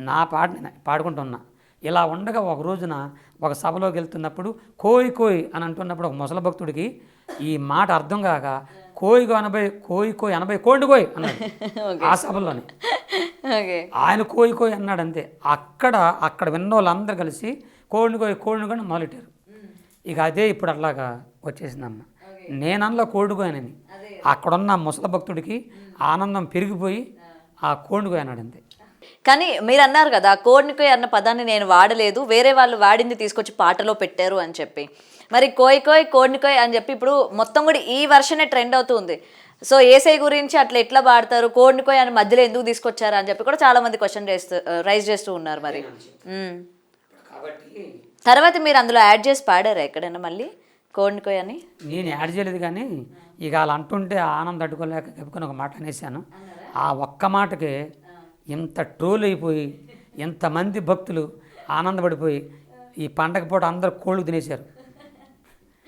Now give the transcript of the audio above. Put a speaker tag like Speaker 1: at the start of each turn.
Speaker 1: నా పాట పాడుకుంటున్నా. ఇలా ఉండగా ఒక రోజున ఒక సభలోకి వెళ్తున్నప్పుడు కోయి కోయి అని అంటున్నప్పుడు ఒక ముసలి భక్తుడికి ఈ మాట అర్థం కాక కోయి 80 కోయి కోయి 80 కోండి కోయి అన్నాడు ఆ సభలోనే. ఆయన కోయి కోయి అన్నాడు అంతే. అక్కడ విన్న వాళ్ళందరూ కలిసి కోడిని కోయి మొదలెట్టారు. ఇక అదే ఇప్పుడు అట్లాగా వచ్చేసిందమ్మ. నేనన్నా కోడికోయనని అక్కడున్న ముసలి భక్తుడికి ఆనందం పెరిగిపోయి ఆ కోడికోయ అన్నాడు అంతే.
Speaker 2: కానీ మీరు అన్నారు కదా కోడికోయ్ అన్న పదాన్ని నేను వాడలేదు, వేరే వాళ్ళు వాడింది తీసుకొచ్చి పాటలో పెట్టారు అని చెప్పి. మరి కోయ్ కోయ్ కోడికోయ్ అని చెప్పి ఇప్పుడు మొత్తం కూడా ఈ వర్షనే ట్రెండ్ అవుతుంది. సో ఏసై గురించి అట్లా ఎట్లా పాడతారు, కోడికోయ్ అని మధ్యలో ఎందుకు తీసుకొచ్చారు అని చెప్పి కూడా చాలా మంది క్వశ్చన్ రైజ్ చేస్తూ ఉన్నారు. మరి తర్వాత మీరు అందులో యాడ్ చేసి పాడారా ఎక్కడైనా మళ్ళీ కోడికోయ్ అని?
Speaker 1: నేను యాడ్ చేయలేదు, కానీ ఇక అలా అంటుంటే ఆనందం తట్టుకోలేక చెప్పుకొని ఒక మాట అనేసాను. ఆ ఒక్క మాటకే ఇంత ట్రోల్ అయిపోయి ఎంతమంది భక్తులు ఆనందపడిపోయి ఈ పండగ పూట అందరూ కోళ్ళు తినేశారు.